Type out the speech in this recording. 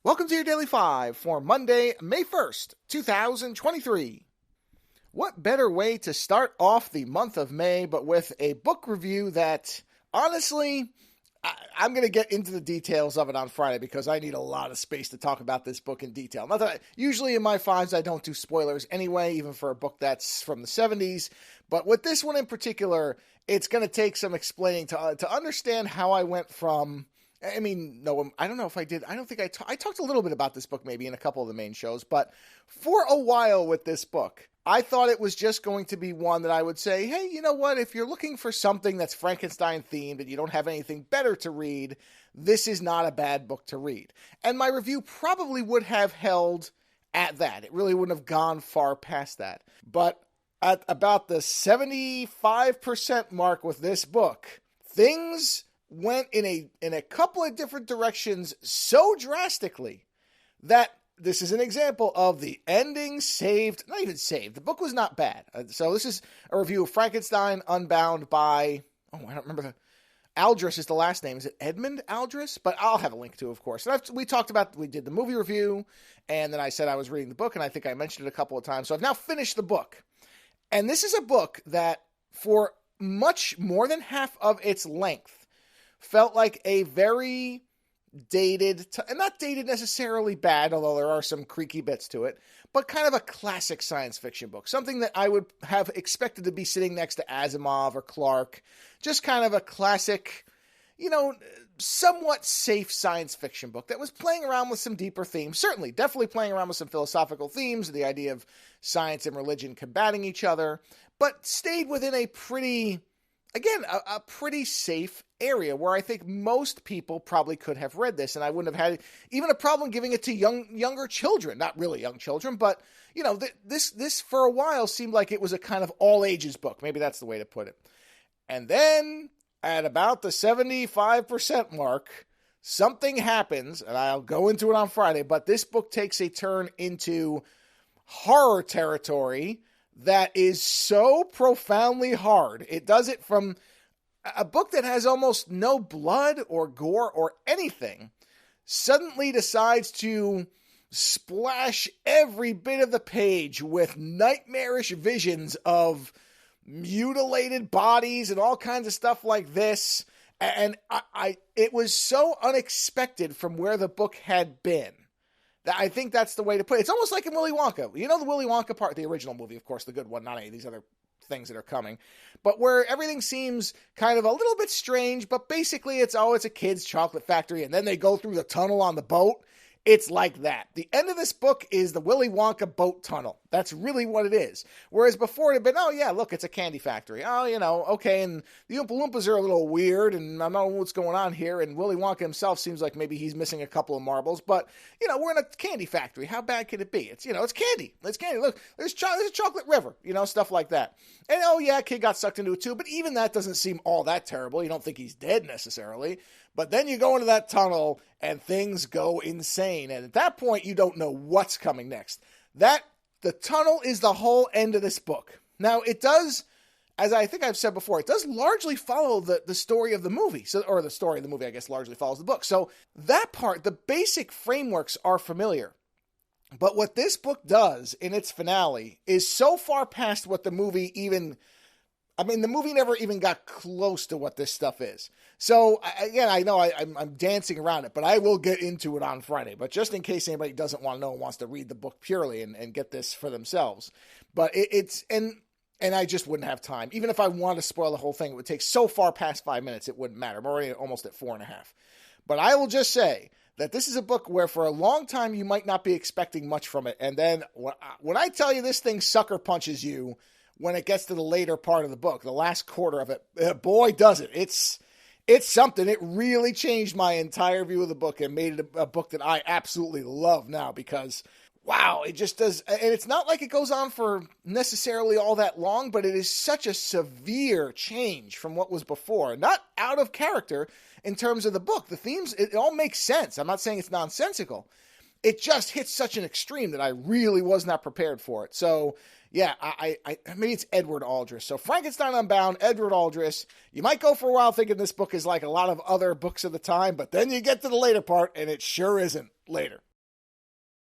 Welcome to your Daily 5 for Monday, May 1st, 2023. What better way to start off the month of May but with a book review that, honestly, I'm going to get into the details of it on Friday because I need a lot of space to talk about this book in detail. Not that usually in my fives I don't do spoilers anyway, even for a book that's from the 70s. But with this one in particular, it's going to take some explaining to understand how I went from... I don't know if I did. I don't think I talked a little bit about this book maybe in a couple of the main shows, but for a while with this book, I thought it was just going to be one that I would say, hey, you know what? If you're looking for something that's Frankenstein themed and you don't have anything better to read, this is not a bad book to read. And my review probably would have held at that. It really wouldn't have gone far past that. But at about the 75% mark with this book, things went in a couple of different directions so drastically that this is an example of the ending saved, not even saved. The book was not bad. So this is a review of Frankenstein Unbound by, I don't remember Aldrich is the last name. Is it Edmund Aldrich? But I'll have a link to it, of course. And we did the movie review, and then I said I was reading the book, and I think I mentioned it a couple of times. So I've now finished the book. And this is a book that, for much more than half of its length, felt like a very dated, and not dated necessarily bad, although there are some creaky bits to it, but kind of a classic science fiction book. Something that I would have expected to be sitting next to Asimov or Clarke. Just kind of a classic, somewhat safe science fiction book that was playing around with some deeper themes. Certainly, definitely playing around with some philosophical themes, the idea of science and religion combating each other, but stayed within a pretty safe area where I think most people probably could have read this, and I wouldn't have had even a problem giving it to younger children. Not really young children, but, this for a while seemed like it was a kind of all-ages book. Maybe that's the way to put it. And then, at about the 75% mark, something happens, and I'll go into it on Friday, but this book takes a turn into horror territory that is so profoundly hard. It does it from a book that has almost no blood or gore or anything, suddenly decides to splash every bit of the page with nightmarish visions of mutilated bodies and all kinds of stuff like this. And it was so unexpected from where the book had been. I think that's the way to put it. It's almost like in Willy Wonka. You know the Willy Wonka part, the original movie, of course, the good one, not any of these other things that are coming. But where everything seems kind of a little bit strange, but basically it's a kid's chocolate factory, and then they go through the tunnel on the boat. It's like that. The end of this book is the Willy Wonka boat tunnel. That's really what it is. Whereas before it had been, oh yeah, look, it's a candy factory. Oh, okay, and the Oompa Loompas are a little weird, and I don't know what's going on here, and Willy Wonka himself seems like maybe he's missing a couple of marbles, but, we're in a candy factory. How bad could it be? It's, it's candy. It's candy. Look, there's a chocolate river, stuff like that. And, oh yeah, kid got sucked into it too, but even that doesn't seem all that terrible. You don't think he's dead necessarily. But then you go into that tunnel and things go insane. And at that point, you don't know what's coming next. The tunnel is the whole end of this book. Now, it does, as I think I've said before, it does largely follow the story of the movie. Or the story of the movie, I guess, largely follows the book. So that part, the basic frameworks are familiar. But what this book does in its finale is so far past what the movie even... the movie never even got close to what this stuff is. So, again, I know I'm dancing around it, but I will get into it on Friday. But just in case anybody doesn't want to know and wants to read the book purely and get this for themselves. But and I just wouldn't have time. Even if I wanted to spoil the whole thing, it would take so far past 5 minutes, it wouldn't matter. I'm already almost at 4.5. But I will just say that this is a book where for a long time you might not be expecting much from it. And then when I tell you this thing sucker punches you, when it gets to the later part of the book, the last quarter of it, boy, does it. It's something. It really changed my entire view of the book and made it a book that I absolutely love now because, wow, it just does. And it's not like it goes on for necessarily all that long, but it is such a severe change from what was before. Not out of character in terms of the book. The themes, it all makes sense. I'm not saying it's nonsensical. It just hits such an extreme that I really was not prepared for it. So, yeah, I maybe it's Edward Aldrich. So Frankenstein Unbound, Edward Aldrich. You might go for a while thinking this book is like a lot of other books of the time, but then you get to the later part, and it sure isn't later.